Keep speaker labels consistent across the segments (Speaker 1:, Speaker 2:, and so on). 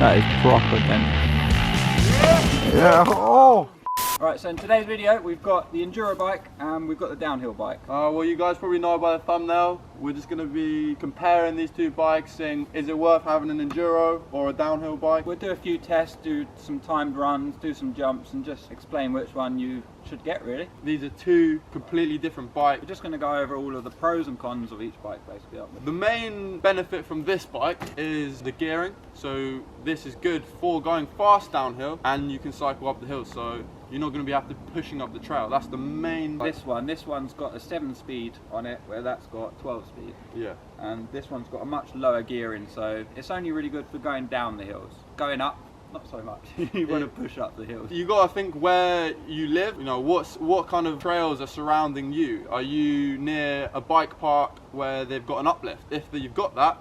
Speaker 1: That is proper dent. Yeah. Oh!
Speaker 2: Right, so in today's video we've got the Enduro bike and we've got the downhill bike.
Speaker 3: Well, you guys probably know by the thumbnail, we're just going to be comparing these two bikes, saying is it worth having an Enduro or a downhill bike?
Speaker 2: We'll do a few tests, do some timed runs, do some jumps and just explain which one you should get really.
Speaker 3: These are two completely different bikes.
Speaker 2: We're just going to go over all of the pros and cons of each bike basically.
Speaker 3: The main benefit from this bike is the gearing. So this is good for going fast downhill and you can cycle up the hill. So you're not going to be after pushing up the trail. That's the main.
Speaker 2: This one's got a 7-speed on it, where that's got 12-speed.
Speaker 3: Yeah.
Speaker 2: And this one's got a much lower gearing, so it's only really good for going down the hills. Going up, not so much. You want to push up the hills.
Speaker 3: You got to think where you live. You know what kind of trails are surrounding you. Are you near a bike park where they've got an uplift? If you've got that,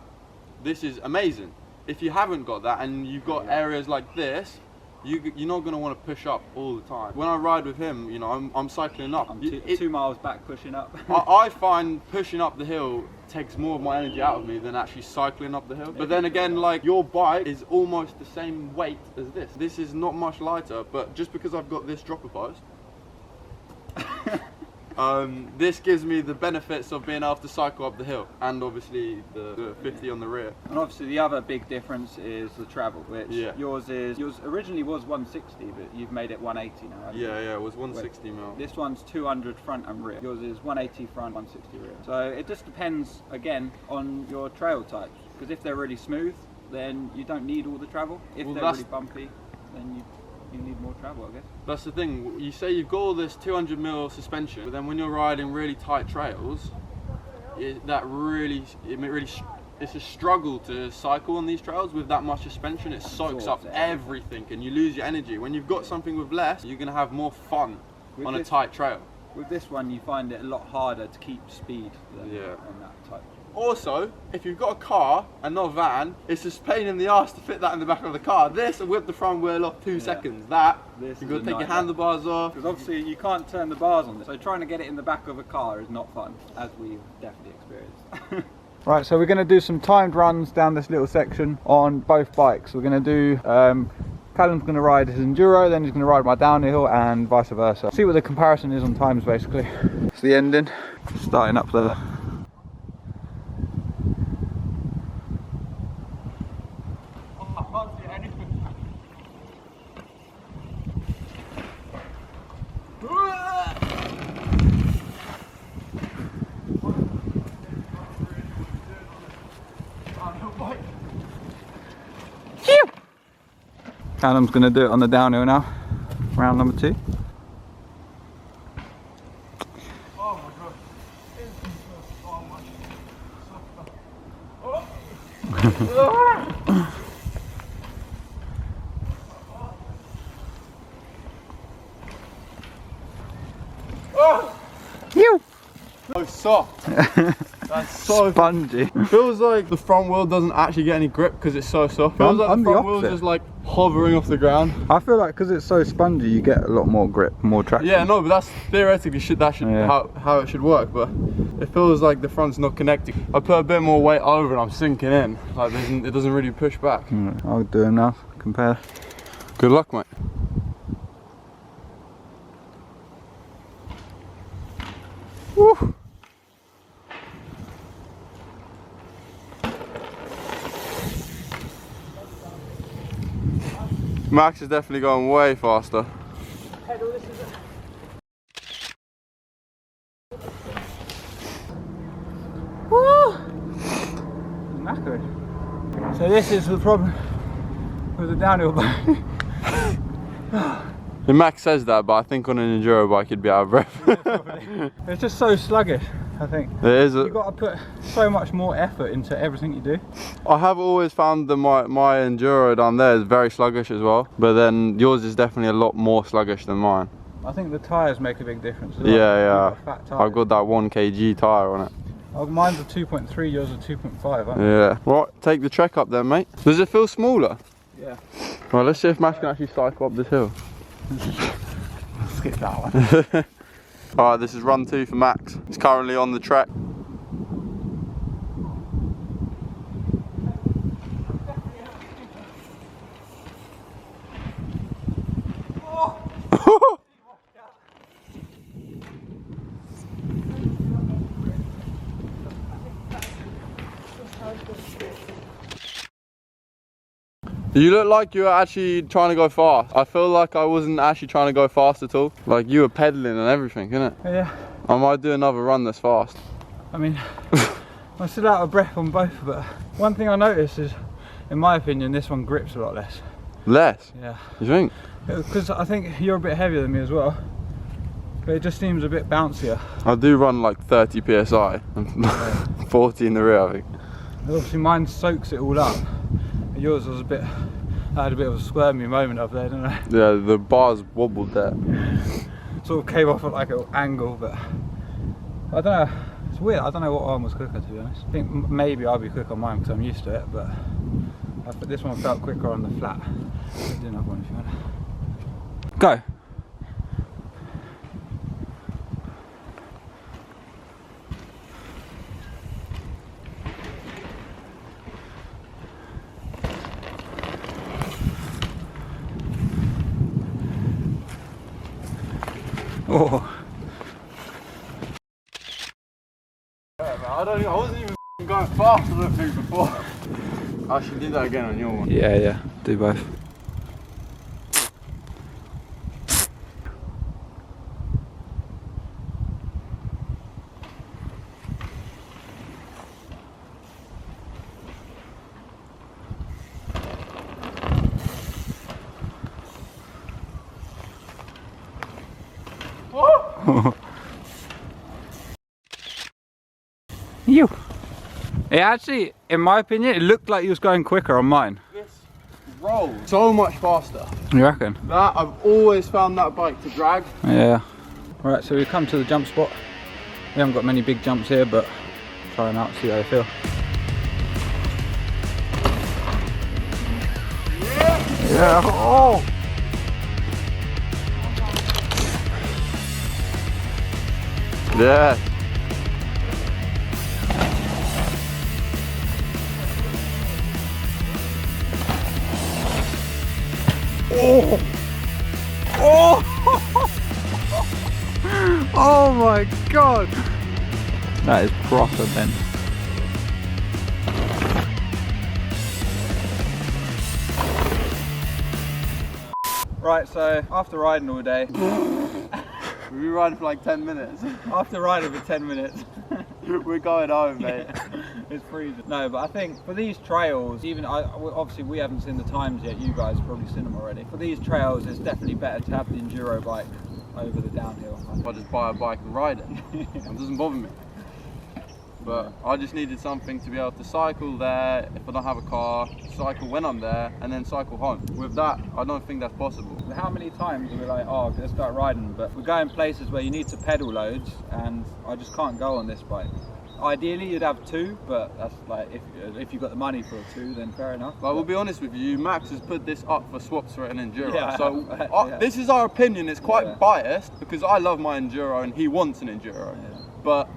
Speaker 3: this is amazing. If you haven't got that and you've got areas like this, you're not going to want to push up all the time. When I ride with him, you know, I'm cycling up.
Speaker 2: I'm 2 miles back pushing up.
Speaker 3: I find pushing up the hill takes more of my energy out of me than actually cycling up the hill. But then again, like, your bike is almost the same weight as this. This is not much lighter, but just because I've got this dropper post, this gives me the benefits of being able to cycle up the hill, and obviously the 50 on the rear.
Speaker 2: And obviously the other big difference is the travel, which yours originally was 160, but you've made it 180 now.
Speaker 3: Yeah, it was 160 mil.
Speaker 2: This one's 200 front and rear. Yours is 180 front, 160 rear. So it just depends again on your trail type, because if they're really smooth, then you don't need all the travel. If they're really bumpy, then you need more travel, I guess. That's
Speaker 3: the thing. You say you've got all this 200 mil suspension, but then when you're riding really tight trails, it's a struggle to cycle on these trails with that much suspension. It soaks up everything and you lose your energy. When you've got something with less, you're going to have more fun on a tight trail.
Speaker 2: With this one, you find it a lot harder to keep speed than on that type.
Speaker 3: Also, if you've got a car and not a van, it's just a pain in the arse to fit that in the back of the car. This, will whip the front wheel off 2 seconds. You've got to take your handlebars off.
Speaker 2: Because obviously you can't turn the bars on this. So trying to get it in the back of a car is not fun, as we've definitely experienced.
Speaker 1: Right, so we're going to do some timed runs down this little section on both bikes. We're going to do, Callum's going to ride his Enduro, then he's going to ride my downhill and vice versa. See what the comparison is on times basically. It's the ending, starting up there. Callum's going to do it on the downhill now, round number 2.
Speaker 3: Oh my god.
Speaker 1: You!
Speaker 3: So soft. That's so
Speaker 1: spongy.
Speaker 3: Feels like the front wheel doesn't actually get any grip because it's so soft. Feels like the front wheel's just like hovering off the ground.
Speaker 1: I feel like because it's so spongy, you get a lot more grip, more traction.
Speaker 3: Yeah, no, but that's theoretically how it should work. But it feels like the front's not connecting. I put a bit more weight over and I'm sinking in. Like it doesn't really push back.
Speaker 1: I'll do it now. Compare.
Speaker 3: Good luck, mate. Woo. Max is definitely going way faster.
Speaker 1: Knackered. So this is the problem with the downhill bike.
Speaker 3: Max says that, but I think on an Enduro bike you'd be out of breath.
Speaker 1: It's just so sluggish, I think.
Speaker 3: It is.
Speaker 1: You've got to put so much more effort into everything you do.
Speaker 3: I have always found that my Enduro down there is very sluggish as well, but then yours is definitely a lot more sluggish than mine.
Speaker 1: I think the tyres make a big difference as
Speaker 3: well. Yeah.
Speaker 1: I've
Speaker 3: got that 1 kg tyre on it.
Speaker 1: Oh, mine's a 2.3, yours a 2.5, aren't
Speaker 3: Yeah. Right, take the trek up then, mate. Does it feel smaller?
Speaker 1: Yeah.
Speaker 3: Well, let's see if Max can actually cycle up this hill.
Speaker 1: Skip that one.
Speaker 3: Alright, this is run 2 for Max. He's currently on the trek. You look like you were actually trying to go fast. I feel like I wasn't actually trying to go fast at all. Like you were pedaling and everything, innit?
Speaker 1: Yeah.
Speaker 3: I might do another run that's fast.
Speaker 1: I mean, I'm still out of breath on both, but one thing I noticed is, in my opinion, this one grips a lot less.
Speaker 3: Less?
Speaker 1: Yeah.
Speaker 3: You think?
Speaker 1: Because I think you're a bit heavier than me as well, but it just seems a bit bouncier.
Speaker 3: I do run like 30 psi and 40 in the rear, I think.
Speaker 1: Obviously mine soaks it all up. Yours was I had a bit of a squirmy moment up there, didn't I?
Speaker 3: Yeah, the bars wobbled there.
Speaker 1: Sort of came off at like an angle, but I don't know. It's weird. I don't know what one was quicker, to be honest. I think maybe I'll be quick on mine because I'm used to it, but this one felt quicker on the flat. I'll do another one if you want. Go. Oh.
Speaker 3: I wasn't even going fast on the thing before. I should do that again on your one.
Speaker 1: Yeah, do both. You. It actually, in my opinion, it looked like you was going quicker on mine.
Speaker 3: This rolls so much faster.
Speaker 1: You reckon?
Speaker 3: That I've always found that bike to drag.
Speaker 1: Yeah. Right, so we've come to the jump spot. We haven't got many big jumps here, but try them out, see how they feel. Yeah. Oh.
Speaker 3: Yeah.
Speaker 1: Oh! Oh! Oh my god! That is proper bent. Right, so after riding all day,
Speaker 3: We've been riding for like 10 minutes.
Speaker 1: after riding for 10 minutes,
Speaker 3: We're going home, mate.
Speaker 1: it's freezing. No, but I think for these trails, even obviously we haven't seen the times yet. You guys have probably seen them already. For these trails, it's definitely better to have the enduro bike over the downhill.
Speaker 3: I just buy a bike and ride it. It doesn't bother me. But I just needed something to be able to cycle there if I don't have a car, cycle when I'm there, and then cycle home. With that, I don't think that's possible.
Speaker 1: How many times are we like, oh, let's start riding, but we're going places where you need to pedal loads, and I just can't go on this bike. Ideally, you'd have two, but that's like if you've got the money for two, then fair enough.
Speaker 3: But we'll be honest with you, Max has put this up for swaps for an Enduro.
Speaker 1: Yeah,
Speaker 3: so
Speaker 1: yeah.
Speaker 3: this is our opinion. It's quite biased because I love my Enduro and he wants an Enduro.
Speaker 1: Yeah.
Speaker 3: But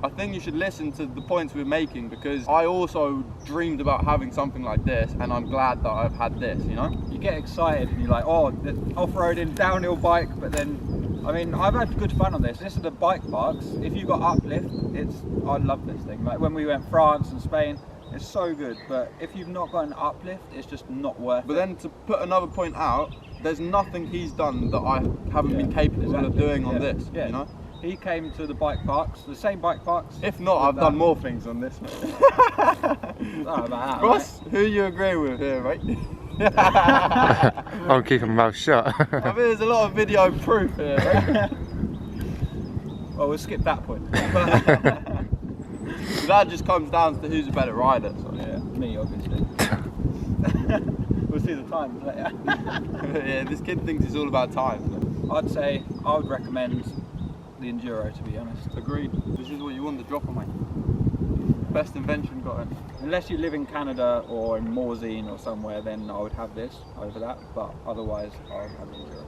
Speaker 3: I think you should listen to the points we're making because I also dreamed about having something like this, and I'm glad that I've had this, you know?
Speaker 1: You get excited and you're like, oh, the off-roading downhill bike, but then, I mean, I've had good fun on this. This is the bike parks. If you got uplift, I love this thing. Like when we went France and Spain, it's so good, but if you've not got an uplift, it's just not worth it.
Speaker 3: But then to put another point out, there's nothing he's done that I haven't been capable of doing on this, you know?
Speaker 1: He came to the bike parks, the same bike parks.
Speaker 3: If not, I've done more things on this.
Speaker 1: Oh, that,
Speaker 3: Ross, who you agree with here, right?
Speaker 4: I'm keeping my mouth shut.
Speaker 3: I mean, there's a lot of video proof here, right?
Speaker 1: Well, we'll skip that point.
Speaker 3: That just comes down to who's a better rider. So.
Speaker 1: Yeah, me, obviously. We'll see the times later.
Speaker 3: Yeah, this kid thinks it's all about time. So.
Speaker 1: I'd say I would recommend the Enduro, to be honest.
Speaker 3: Agreed. This is what you want, the dropper, mate. Best invention got it.
Speaker 1: Unless you live in Canada or in Morzine or somewhere, then I would have this over that. But otherwise, I would have the Enduro.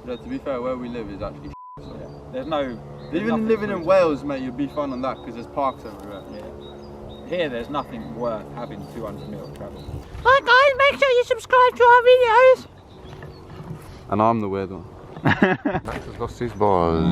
Speaker 3: Yeah, to be fair, where we live is actually so.
Speaker 1: Yeah. There's no.
Speaker 3: Even living in Wales, mate, you'd be fun on that because there's parks everywhere.
Speaker 1: Yeah. Here, there's nothing worth having 200 mil travel.
Speaker 5: Hi guys, make sure you subscribe to our videos.
Speaker 3: And I'm the weird one.
Speaker 4: Max has lost his balls.